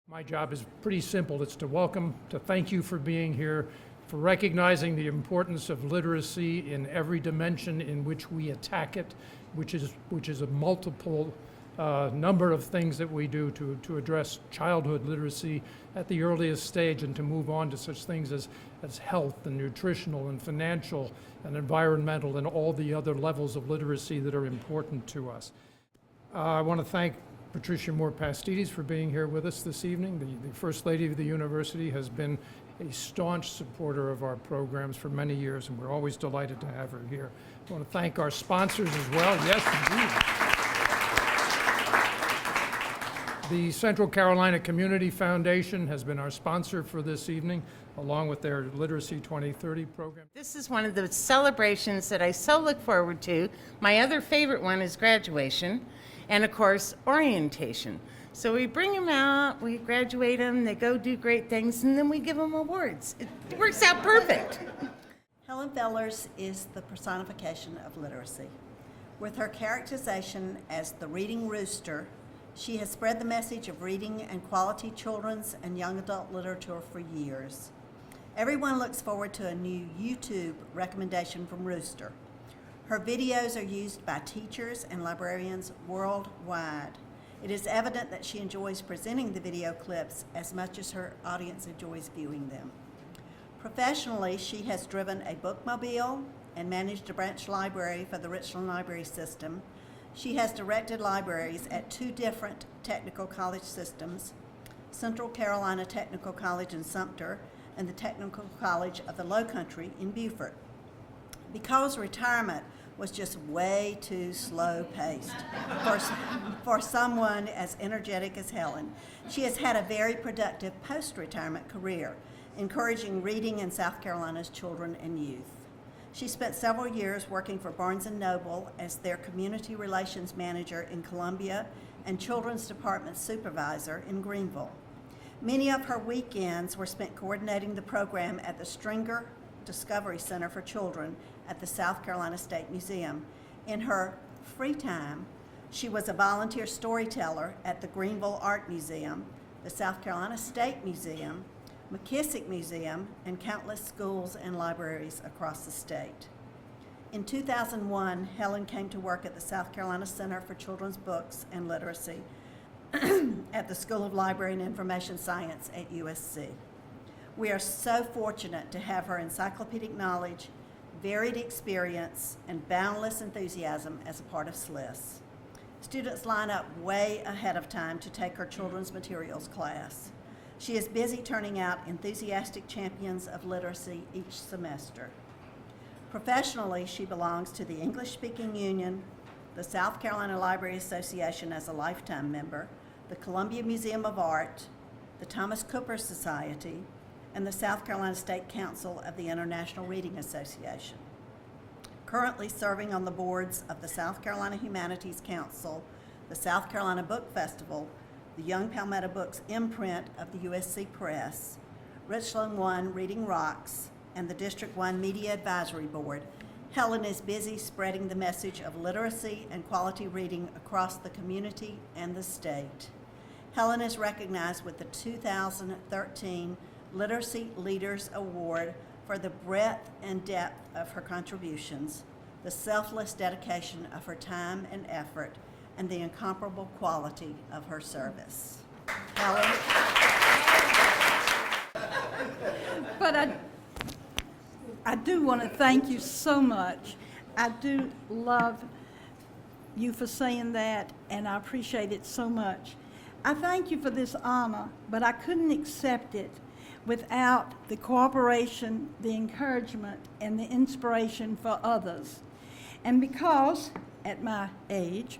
My job is pretty simple. It's to welcome, to thank you for being here, for recognizing the importance of literacy in every dimension in which we attack it, which is a multiple number of things that we do to address childhood literacy at the earliest stage, and to move on to such things as health and nutritional and financial and environmental and all the other levels of literacy that are important to us. I want to thank Patricia Moore-Pastides for being here with us this evening. The First Lady of the University has been a staunch supporter of our programs for many years, and we're always delighted to have her here. I want to thank our sponsors as well. Yes, indeed. The Central Carolina Community Foundation has been our sponsor for this evening, along with their Literacy 2030 program. This is one of the celebrations that I so look forward to. My other favorite one is graduation, and of course, orientation. So we bring them out, we graduate them, they go do great things, and then we give them awards. It works out perfect. Helen Fellers is the personification of literacy. With her characterization as the reading rooster, she has spread the message of reading and quality children's and young adult literature for years. Everyone looks forward to a new YouTube recommendation from Rooster. Her videos are used by teachers and librarians worldwide. It is evident that she enjoys presenting the video clips as much as her audience enjoys viewing them. Professionally, she has driven a bookmobile and managed a branch library for the Richland library system. She has directed libraries at 2 different technical college systems, Central Carolina Technical College in Sumter and the Technical College of the Lowcountry in Beaufort. Because retirement was just way too slow-paced for someone as energetic as Helen, she has had a very productive post-retirement career, encouraging reading in South Carolina's children and youth. She spent several years working for Barnes & Noble as their community relations manager in Columbia and children's department supervisor in Greenville. Many of her weekends were spent coordinating the program at the Stringer Discovery Center for Children at the South Carolina State Museum. In her free time, she was a volunteer storyteller at the Greenville Art Museum, the South Carolina State Museum, McKissick Museum, and countless schools and libraries across the state. In 2001, Helen came to work at the South Carolina Center for Children's Books and Literacy at the School of Library and Information Science at USC. We are so fortunate to have her encyclopedic knowledge, varied experience, and boundless enthusiasm as a part of SLIS. Students line up way ahead of time to take her children's materials class. She is busy turning out enthusiastic champions of literacy each semester. Professionally, she belongs to the English-Speaking Union, the South Carolina Library Association as a lifetime member, the Columbia Museum of Art, the Thomas Cooper Society, and the South Carolina State Council of the International Reading Association. Currently serving on the boards of the South Carolina Humanities Council, the South Carolina Book Festival, the Young Palmetto Books imprint of the USC Press, Richland 1 Reading Rocks, and the District 1 Media Advisory Board, Helen is busy spreading the message of literacy and quality reading across the community and the state. Helen is recognized with the 2013 Literacy Leaders Award for the breadth and depth of her contributions, the selfless dedication of her time and effort, and the incomparable quality of her service. Helen? But I do want to thank you so much. I do love you for saying that, and I appreciate it so much. I thank you for this honor, but I couldn't accept it without the cooperation, the encouragement, and the inspiration for others. And because, at my age,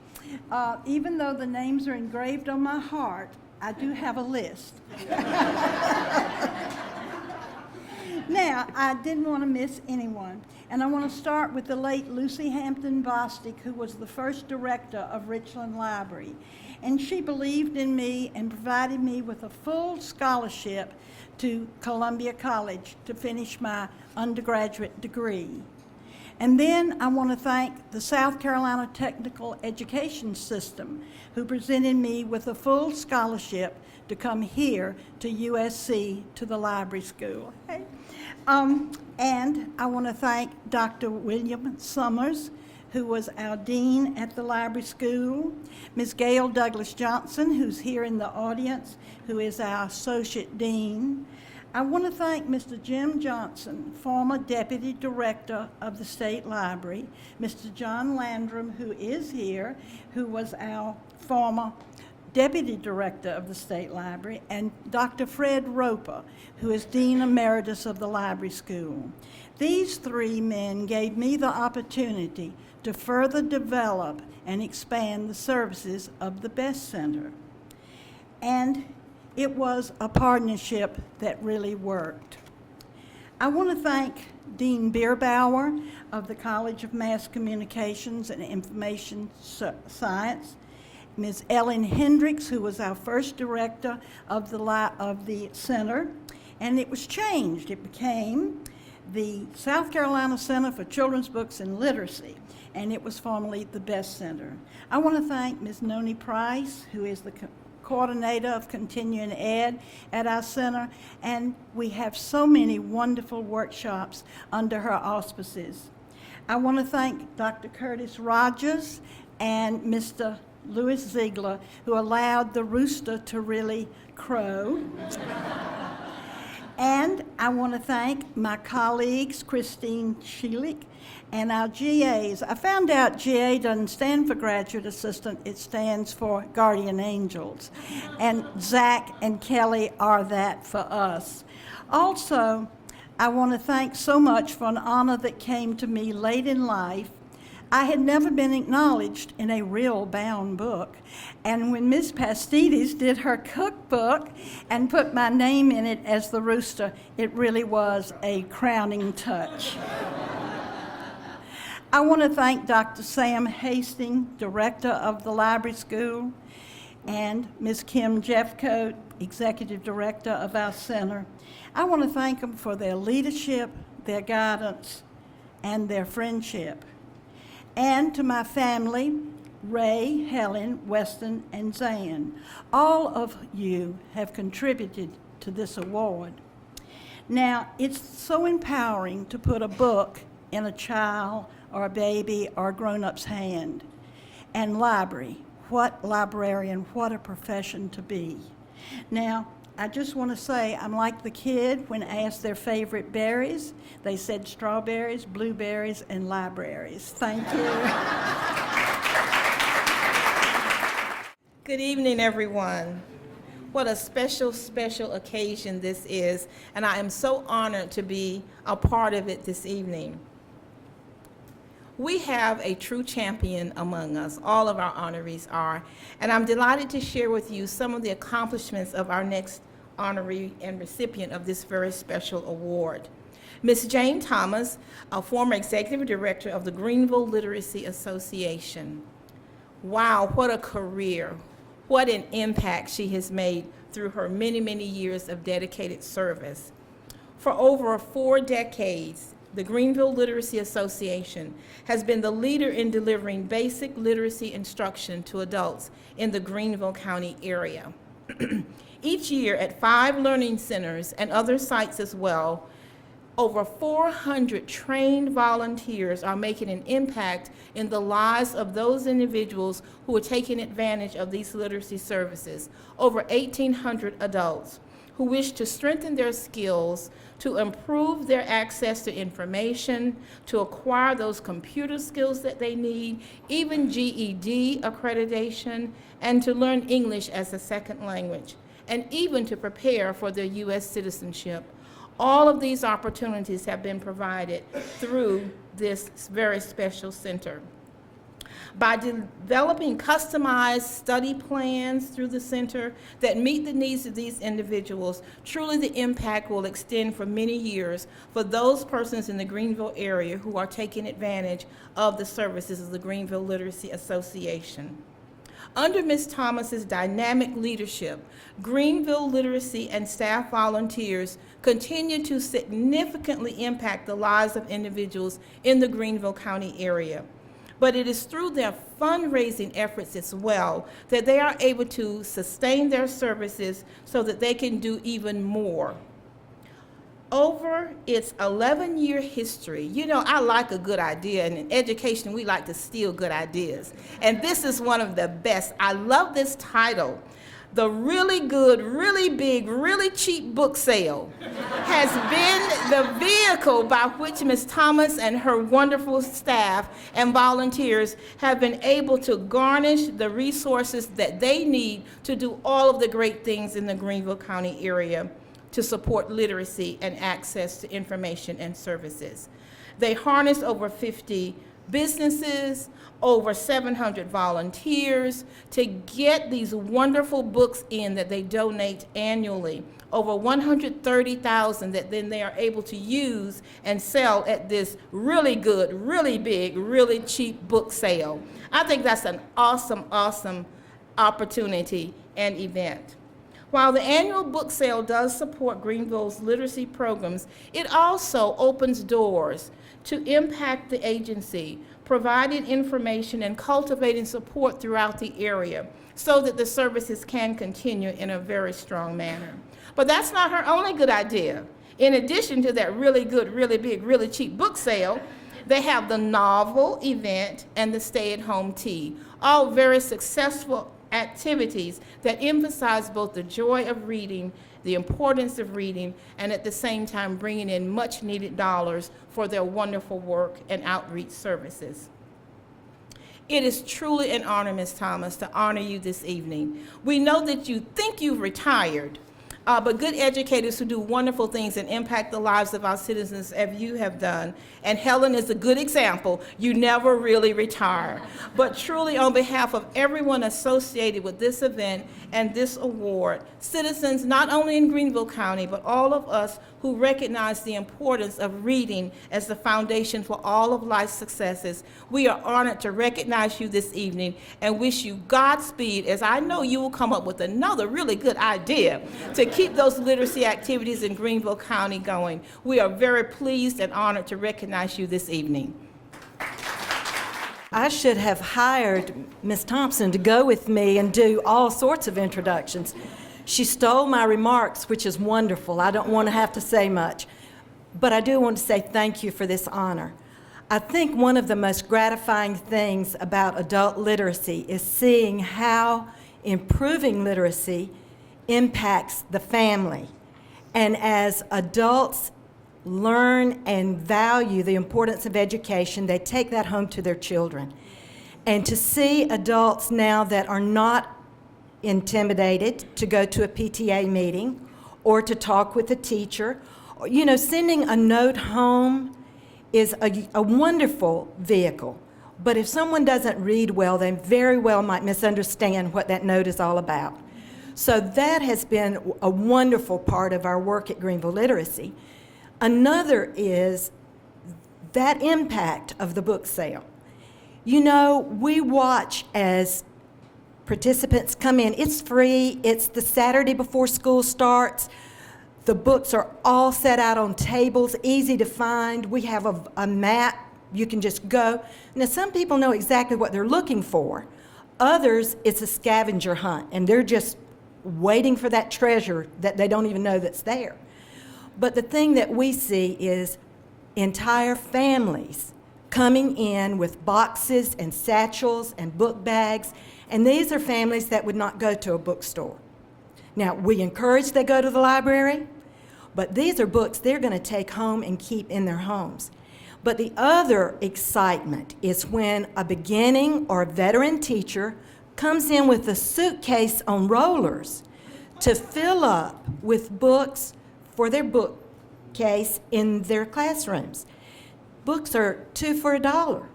even though the names are engraved on my heart, I do have a list. Now, I didn't want to miss anyone, and I want to start with the late Lucy Hampton Bostic, who was the first director of Richland Library, and she believed in me and provided me with a full scholarship to Columbia College to finish my undergraduate degree. And then I want to thank the South Carolina Technical Education System, who presented me with a full scholarship to come here to USC to the library school. Hey. And I want to thank Dr. William Summers, who was our dean at the library school, Ms. Gail Douglas Johnson, who's here in the audience, who is our associate dean. I want to thank Mr. Jim Johnson, former deputy director of the state library, Mr. John Landrum, who is here, who was our former deputy director of the state library, and Dr. Fred Roper, who is dean emeritus of the library school. These three men gave me the opportunity to further develop and expand the services of the Best Center. And it was a partnership that really worked. I want to thank Dean Bierbauer of the College of Mass Communications and Information Science, Ms. Ellen Hendricks, who was our first director of the center, and it was changed. It became the South Carolina Center for Children's Books and Literacy, and it was formerly the Best Center. I want to thank Ms. Nonie Price, who is the coordinator of continuing ed at our center, and we have so many wonderful workshops under her auspices. I want to thank Dr. Curtis Rogers and Mr. Louis Ziegler, who allowed the rooster to really crow. And I want to thank my colleagues, Christine Schelick, and our GAs. I found out GA doesn't stand for graduate assistant, it stands for guardian angels. And Zach and Kelly are that for us. Also, I want to thank so much for an honor that came to me late in life. I had never been acknowledged in a real bound book. And when Miss Pastides did her cookbook and put my name in it as the rooster, it really was a crowning touch. I want to thank Dr. Sam Hastings, director of the library school, and Ms. Kim Jeffcoat, executive director of our center. I want to thank them for their leadership, their guidance, and their friendship. And to my family, Ray, Helen, Weston, and Zan. All of you have contributed to this award. Now, it's so empowering to put a book in a child or a baby or a grown-up's hand. And library, what librarian, what a profession to be. Now, I just want to say I'm like the kid when asked their favorite berries. They said strawberries, blueberries, and libraries. Thank you. Good evening, everyone. What a special, special occasion this is, and I am so honored to be a part of it this evening. We have a true champion among us, all of our honorees are, and I'm delighted to share with you some of the accomplishments of our next honoree and recipient of this very special award. Ms. Jane Thomas, a former executive director of the Greenville Literacy Association. Wow, what a career, what an impact she has made through her many, many years of dedicated service. For over 4 decades, the Greenville Literacy Association has been the leader in delivering basic literacy instruction to adults in the Greenville County area. Each year at 5 learning centers and other sites as well, over 400 trained volunteers are making an impact in the lives of those individuals who are taking advantage of these literacy services. Over 1,800 adults who wish to strengthen their skills, to improve their access to information, to acquire those computer skills that they need, even GED accreditation, and to learn English as a second language, and even to prepare for their U.S. citizenship. All of these opportunities have been provided through this very special center. By developing customized study plans through the center that meet the needs of these individuals, truly the impact will extend for many years for those persons in the Greenville area who are taking advantage of the services of the Greenville Literacy Association. Under Ms. Thomas's dynamic leadership, Greenville literacy and staff volunteers continue to significantly impact the lives of individuals in the Greenville County area. But it is through their fundraising efforts as well that they are able to sustain their services so that they can do even more. Over its 11-year history, you know, I like a good idea, and in education, we like to steal good ideas. And this is one of the best. I love this title. The Really Good, Really Big, Really Cheap Book Sale has been the vehicle by which Ms. Thomas and her wonderful staff and volunteers have been able to garnish the resources that they need to do all of the great things in the Greenville County area to support literacy and access to information and services. They harness over 50 businesses, over 700 volunteers to get these wonderful books in that they donate annually. Over 130,000 that then they are able to use and sell at this really good, really big, really cheap book sale. I think that's an awesome, awesome opportunity and event. While the annual book sale does support Greenville's literacy programs, it also opens doors to impact the agency, providing information and cultivating support throughout the area so that the services can continue in a very strong manner. But that's not her only good idea. In addition to that really good, really big, really cheap book sale, they have the novel event and the stay-at-home tea, all very successful activities that emphasize both the joy of reading, the importance of reading, and at the same time bringing in much needed dollars for their wonderful work and outreach services. It is truly an honor, Ms. Thomas, to honor you this evening. We know that you think you've retired, but good educators who do wonderful things and impact the lives of our citizens as you have done. And Helen is a good example. You never really retire. But truly, on behalf of everyone associated with this event and this award, citizens not only in Greenville County, but all of us who recognize the importance of reading as the foundation for all of life's successes, we are honored to recognize you this evening and wish you Godspeed, as I know you will come up with another really good idea to keep those literacy activities in Greenville County going. We are very pleased and honored to recognize you this evening. I should have hired Ms. Thompson to go with me and do all sorts of introductions. She stole my remarks, which is wonderful. I don't want to have to say much, but I do want to say thank you for this honor. I think one of the most gratifying things about adult literacy is seeing how improving literacy impacts the family. And as adults learn and value the importance of education, they take that home to their children. And to see adults now that are not intimidated to go to a PTA meeting or to talk with a teacher, you know, sending a note home is a wonderful vehicle. But if someone doesn't read well, they very well might misunderstand what that note is all about. So that has been a wonderful part of our work at Greenville Literacy. Another is that impact of the book sale. You know, we watch as participants come in. It's free. It's the Saturday before school starts. The books are all set out on tables, easy to find. We have a map. You can just go. Now, some people know exactly what they're looking for. Others, it's a scavenger hunt, and they're just waiting for that treasure that they don't even know that's there. But the thing that we see is entire families coming in with boxes and satchels and book bags, and these are families that would not go to a bookstore. Now, we encourage they go to the library, but these are books they're going to take home and keep in their homes. But the other excitement is when a beginning or a veteran teacher comes in with a suitcase on rollers to fill up with books for their bookcase in their classrooms. Books are two for $1,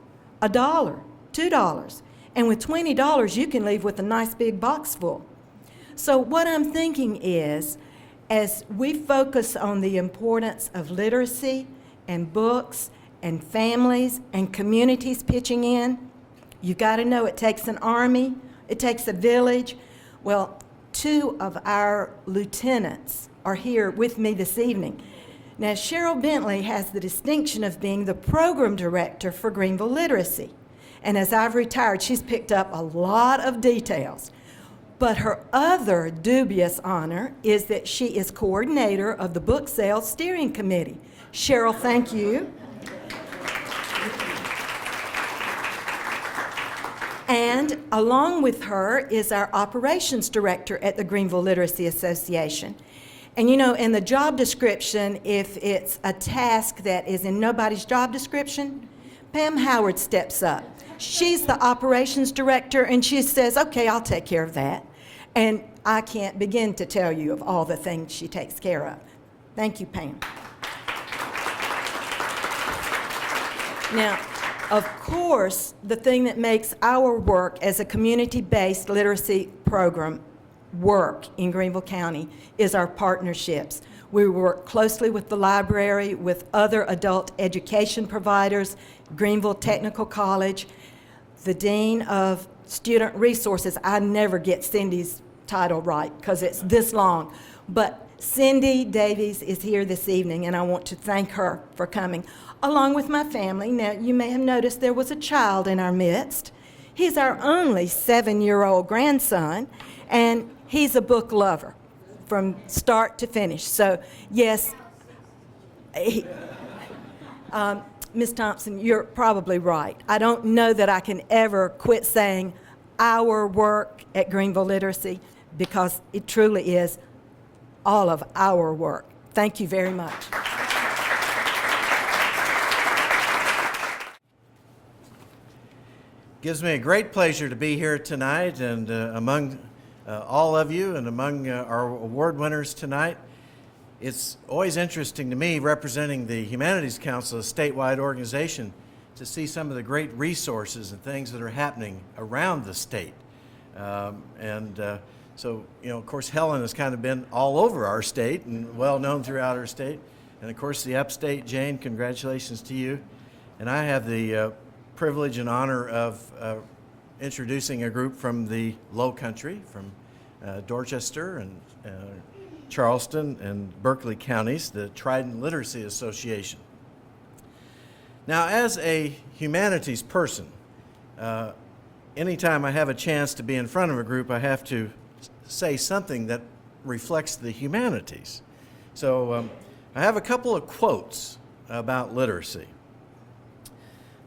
$2, and with $20 you can leave with a nice big box full. So what I'm thinking is, as we focus on the importance of literacy and books and families and communities pitching in, you got to know it takes an army, It takes a village. Well, 2 of our lieutenants are here with me this evening. Now, Cheryl Bentley has the distinction of being the program director for Greenville Literacy. And as I've retired, she's picked up a lot of details. But her other dubious honor is that she is coordinator of the Book Sales Steering Committee. Cheryl, thank you. And along with her is our operations director at the Greenville Literacy Association. And you know, in the job description, if it's a task that is in nobody's job description, Pam Howard steps up. She's the operations director, and she says, okay, I'll take care of that. And I can't begin to tell you of all the things she takes care of. Thank you, Pam. Now, of course, the thing that makes our work as a community-based literacy program work in Greenville County is our partnerships. We work closely with the library, with other adult education providers, Greenville Technical College, the Dean of Student Resources. I never get Cindy's title right because it's this long, but Cindy Davies is here this evening, and I want to thank her for coming, along with my family. Now, you may have noticed there was a child in our midst. He's our only 7-year-old grandson, and he's a book lover from start to finish. So, yes, Ms. Thompson, you're probably right. I don't know that I can ever quit saying our work at Greenville Literacy, because it truly is all of our work. Thank you very much. Gives me a great pleasure to be here tonight and among all of you and among our award winners tonight. It's always interesting to me, representing the Humanities Council, a statewide organization, to see some of the great resources and things that are happening around the state. So, you know, of course, Helen has kind of been all over our state and well known throughout our state. And of course, the upstate, Jane, congratulations to you. And I have the privilege and honor of introducing a group from the Low Country, from Dorchester and Charleston and Berkeley counties, the Trident Literacy Association. Now, as a humanities person, anytime I have a chance to be in front of a group, I have to say something that reflects the humanities. So I have a couple of quotes about literacy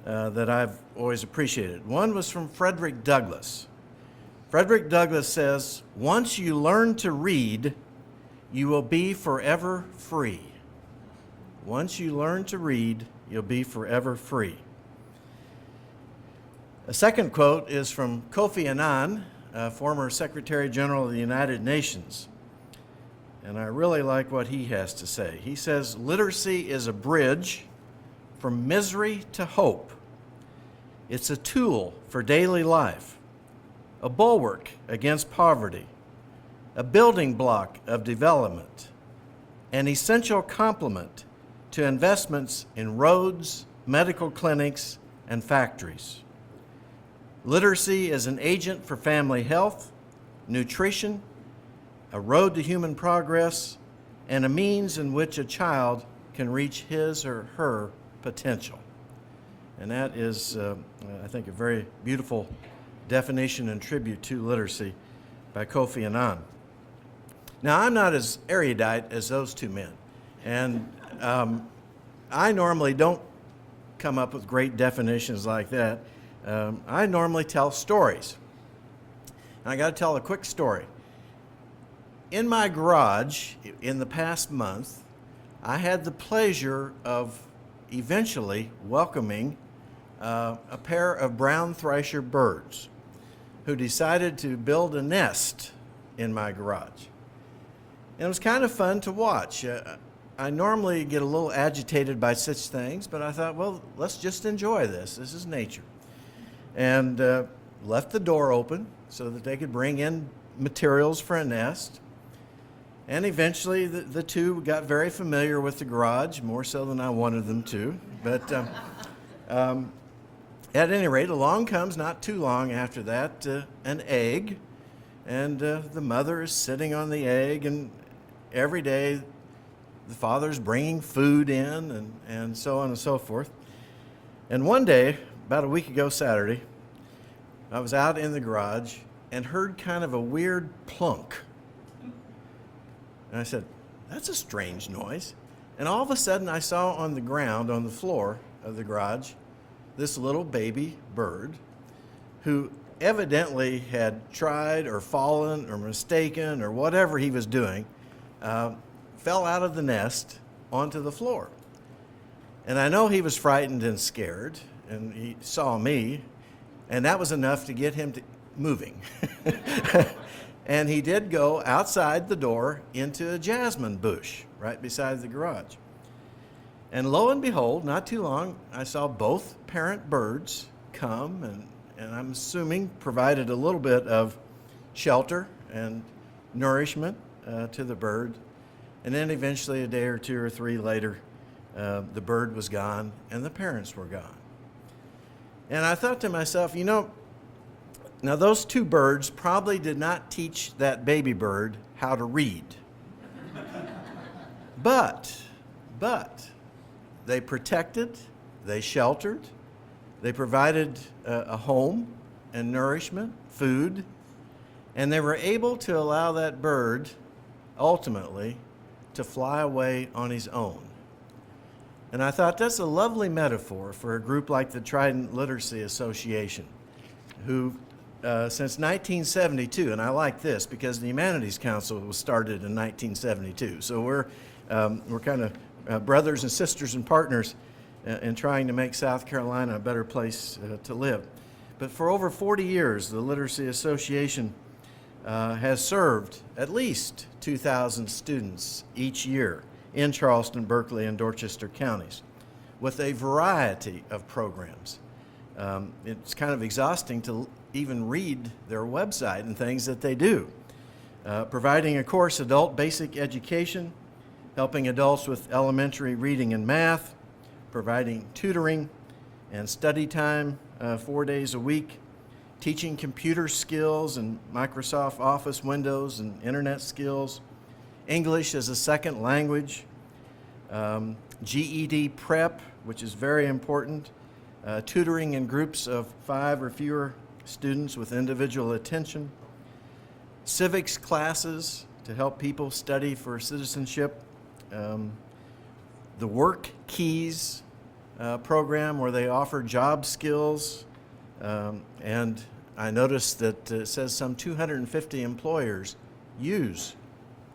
that I've always appreciated. One was from Frederick Douglass. Frederick Douglass says, "Once you learn to read, you will be forever free." Once you learn to read, you'll be forever free. A second quote is from Kofi Annan, former Secretary General of the United Nations. And I really like what he has to say. He says, "Literacy is a bridge from misery to hope. It's a tool for daily life, a bulwark against poverty, a building block of development, an essential complement to investments in roads, medical clinics, and factories. Literacy is an agent for family health, nutrition, a road to human progress, and a means in which a child can reach his or her potential." And that is, I think, a very beautiful definition and tribute to literacy by Kofi Annan. Now, I'm not as erudite as those two men, and I normally don't come up with great definitions like that. I normally tell stories. And I got to tell a quick story. In my garage, in the past month, I had the pleasure of eventually welcoming a pair of brown thrasher birds who decided to build a nest in my garage. And it was kind of fun to watch. I normally get a little agitated by such things, but I thought, well, let's just enjoy this. This is nature. And left the door open so that they could bring in materials for a nest. And eventually the two got very familiar with the garage, more so than I wanted them to. But At any rate, along comes not too long after that an egg, and the mother is sitting on the egg, and every day the father's bringing food in, and so on and so forth. And one day, about a week ago Saturday, I was out in the garage and heard kind of a weird plunk. And I said, that's a strange noise. And all of a sudden I saw on the ground, on the floor of the garage, this little baby bird who evidently had tried or fallen or mistaken or whatever he was doing, fell out of the nest onto the floor. And I know he was frightened and scared, and he saw me, and that was enough to get him moving. And he did go outside the door into a jasmine bush right beside the garage. And lo and behold, not too long, I saw both parent birds come and I'm assuming provided a little bit of shelter and nourishment to the bird. And then eventually, a day or two or three later, the bird was gone and the parents were gone. And I thought to myself, now those two birds probably did not teach that baby bird how to read. But they protected, they sheltered, they provided a home and nourishment, food, and they were able to allow that bird ultimately to fly away on his own. And I thought that's a lovely metaphor for a group like the Trident Literacy Association, who since 1972, and I like this because the Humanities Council was started in 1972, so we're kind of brothers and sisters and partners in trying to make South Carolina a better place to live. But for over 40 years, the Literacy Association has served at least 2,000 students each year in Charleston, Berkeley, and Dorchester counties with a variety of programs. It's kind of exhausting to even read their website and things that they do. Providing, of course, adult basic education, helping adults with elementary reading and math, providing tutoring and study time 4 days a week, teaching computer skills and Microsoft Office, Windows, and internet skills, English as a second language, GED prep, which is very important, tutoring in groups of 5 or fewer students with individual attention, civics classes to help people study for citizenship, the Work Keys program where they offer job skills, and I noticed that it says some 250 employers use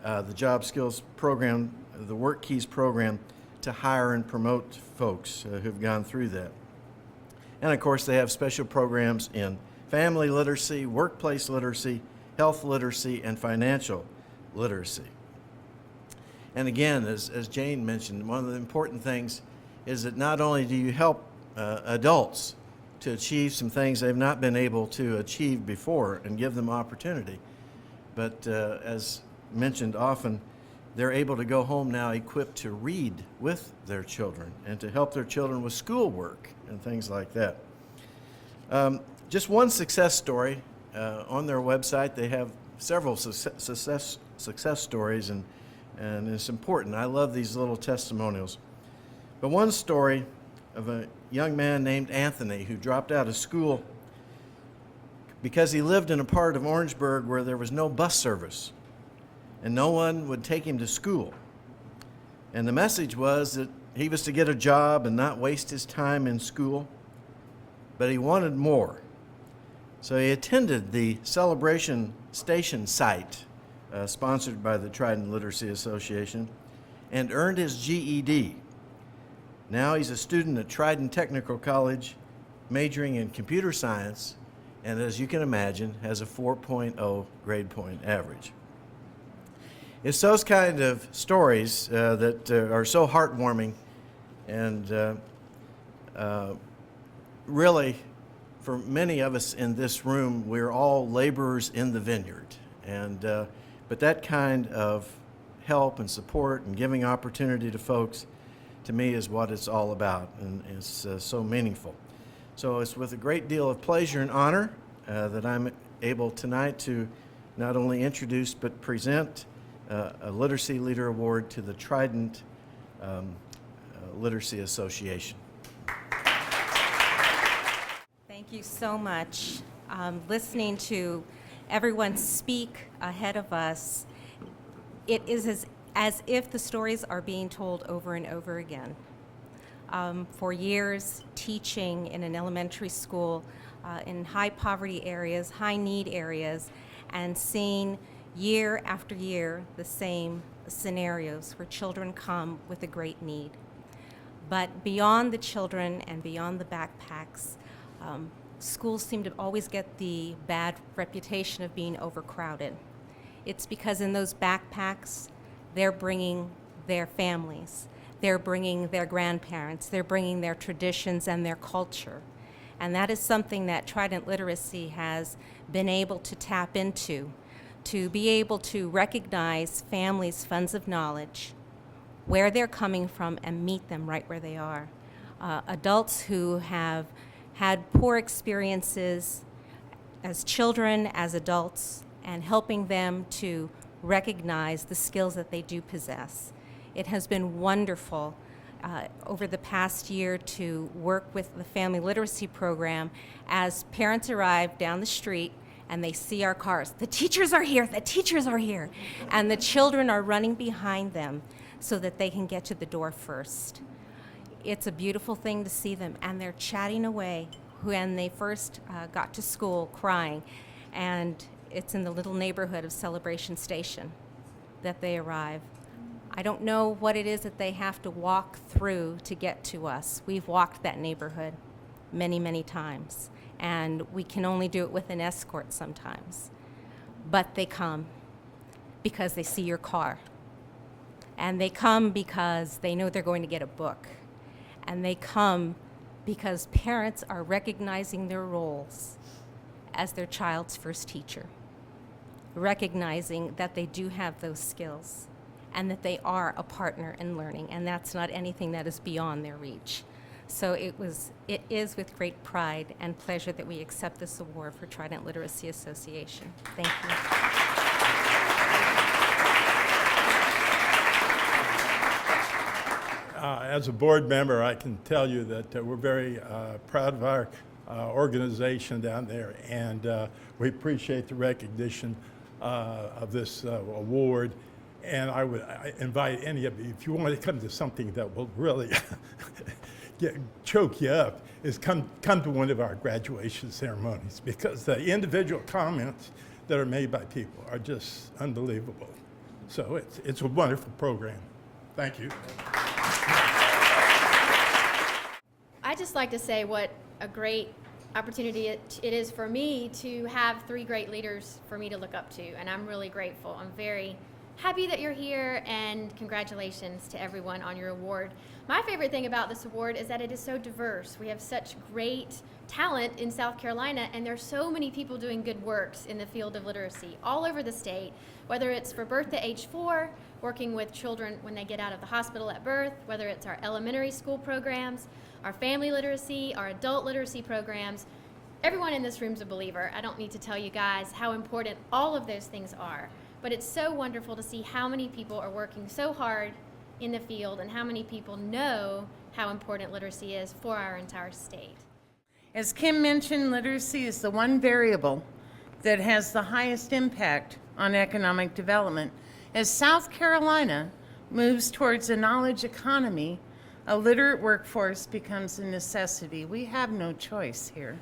the job skills program, the Work Keys program, to hire and promote folks who've gone through that. And of course, they have special programs in family literacy, workplace literacy, health literacy, and financial literacy. And again, as Jane mentioned, one of the important things is that not only do you help adults to achieve some things they've not been able to achieve before and give them opportunity, but as mentioned often, they're able to go home now equipped to read with their children and to help their children with schoolwork and things like that. Just one success story on their website. They have several success stories, and it's important. I love these little testimonials. But one story of a young man named Anthony who dropped out of school because he lived in a part of Orangeburg where there was no bus service and no one would take him to school. And the message was that he was to get a job and not waste his time in school, but he wanted more. So he attended the Celebration Station site sponsored by the Trident Literacy Association and earned his GED. Now he's a student at Trident Technical College, majoring in computer science, and as you can imagine, has a 4.0 grade point average. It's those kind of stories that are so heartwarming, and really, for many of us in this room, we're all laborers in the vineyard. And but that kind of help and support and giving opportunity to folks, to me, is what it's all about, and it's so meaningful. So it's with a great deal of pleasure and honor that I'm able tonight to not only introduce but present a Literacy Leader Award to the Trident Literacy Association. Thank you so much. Listening to everyone speak ahead of us, it is as if the stories are being told over and over again. For years, teaching in an elementary school in high poverty areas, high need areas, and seeing year after year the same scenarios where children come with a great need. But beyond the children and beyond the backpacks, schools seem to always get the bad reputation of being overcrowded. It's because in those backpacks, they're bringing their families, they're bringing their grandparents, they're bringing their traditions and their culture. And that is something that Trident Literacy has been able to tap into, to be able to recognize families' funds of knowledge, where they're coming from, and meet them right where they are. Adults who have had poor experiences as children, as adults, and helping them to recognize the skills that they do possess. It has been wonderful over the past year to work with the Family Literacy Program as parents arrive down the street and they see our cars. The teachers are here, the teachers are here. And the children are running behind them so that they can get to the door first. It's a beautiful thing to see them, and they're chatting away when they first got to school, crying. And it's in the little neighborhood of Celebration Station that they arrive. I don't know what it is that they have to walk through to get to us. We've walked that neighborhood many, many times, and we can only do it with an escort sometimes. But they come because they see your car. And they come because they know they're going to get a book. And they come because parents are recognizing their roles as their child's first teacher, recognizing that they do have those skills and that they are a partner in learning, and that's not anything that is beyond their reach. So it is with great pride and pleasure that we accept this award for Trident Literacy Association. Thank you. As a board member, I can tell you that we're very proud of our organization down there, and we appreciate the recognition of this award. And I would invite any of you, if you want to come to something that will really choke you up, is come to one of our graduation ceremonies, because the individual comments that are made by people are just unbelievable. So it's a wonderful program. Thank you. I'd just like to say what a great opportunity it is for me to have three great leaders for me to look up to, and I'm really grateful. I'm very happy that you're here, and congratulations to everyone on your award. My favorite thing about this award is that it is so diverse. We have such great talent in South Carolina, and there's so many people doing good works in the field of literacy all over the state, whether it's for birth to age 4, working with children when they get out of the hospital at birth, whether it's our elementary school programs, our family literacy, our adult literacy programs. Everyone in this room's a believer. I don't need to tell you guys how important all of those things are. But it's so wonderful to see how many people are working so hard in the field and how many people know how important literacy is for our entire state. As Kim mentioned, literacy is the one variable that has the highest impact on economic development. As South Carolina moves towards a knowledge economy, a literate workforce becomes a necessity. We have no choice here.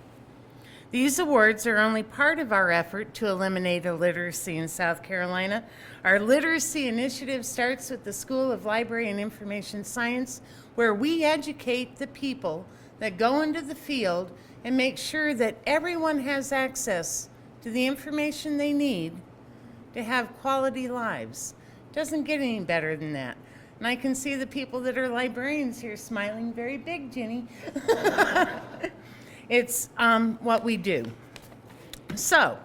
These awards are only part of our effort to eliminate illiteracy in South Carolina. Our literacy initiative starts with the School of Library and Information Science, where we educate the people that go into the field and make sure that everyone has access to the information they need to have quality lives. Doesn't get any better than that. And I can see the people that are librarians here smiling very big, Jenny. It's what we do. So,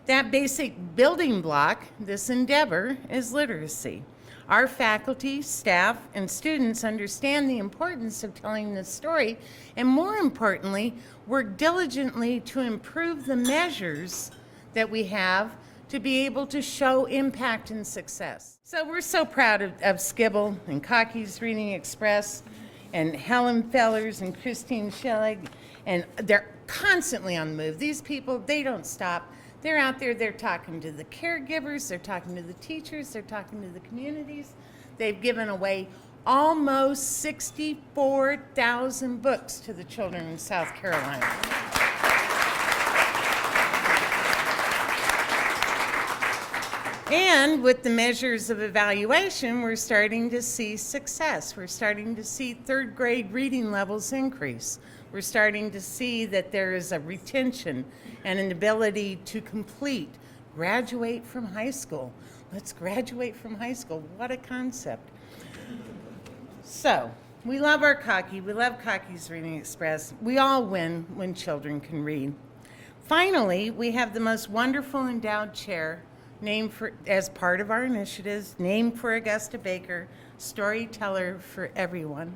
that basic building block, this endeavor, is literacy. Our faculty, staff, and students understand the importance of telling this story, and more importantly, work diligently to improve the measures that we have to be able to show impact and success. So we're so proud of Skibble and Cocky's Reading Express and Helen Fellers and Christine Schellig, and they're constantly on the move. These people, they don't stop. They're out there, they're talking to the caregivers, they're talking to the teachers, they're talking to the communities. They've given away almost 64,000 books to the children in South Carolina. And with the measures of evaluation, we're starting to see success. We're starting to see third grade reading levels increase. We're starting to see that there is a retention and an ability to complete, graduate from high school. Let's graduate from high school. What a concept. So, we love our Cocky. We love Cocky's Reading Express. We all win when children can read. Finally, we have the most wonderful endowed chair named for, as part of our initiatives, named for Augusta Baker, Storyteller for Everyone.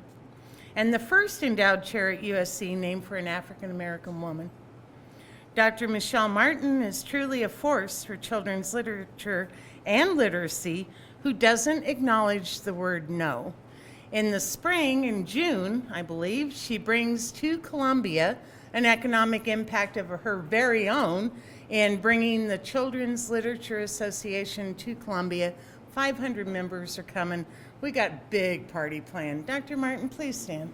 And the first endowed chair at USC named for an African American woman. Dr. Michelle Martin is truly a force for children's literature and literacy who doesn't acknowledge the word no. In the spring, in June, I believe, she brings to Columbia an economic impact of her very own in bringing the Children's Literature Association to Columbia. 500 members are coming. We got big party planned. Dr. Martin, please stand.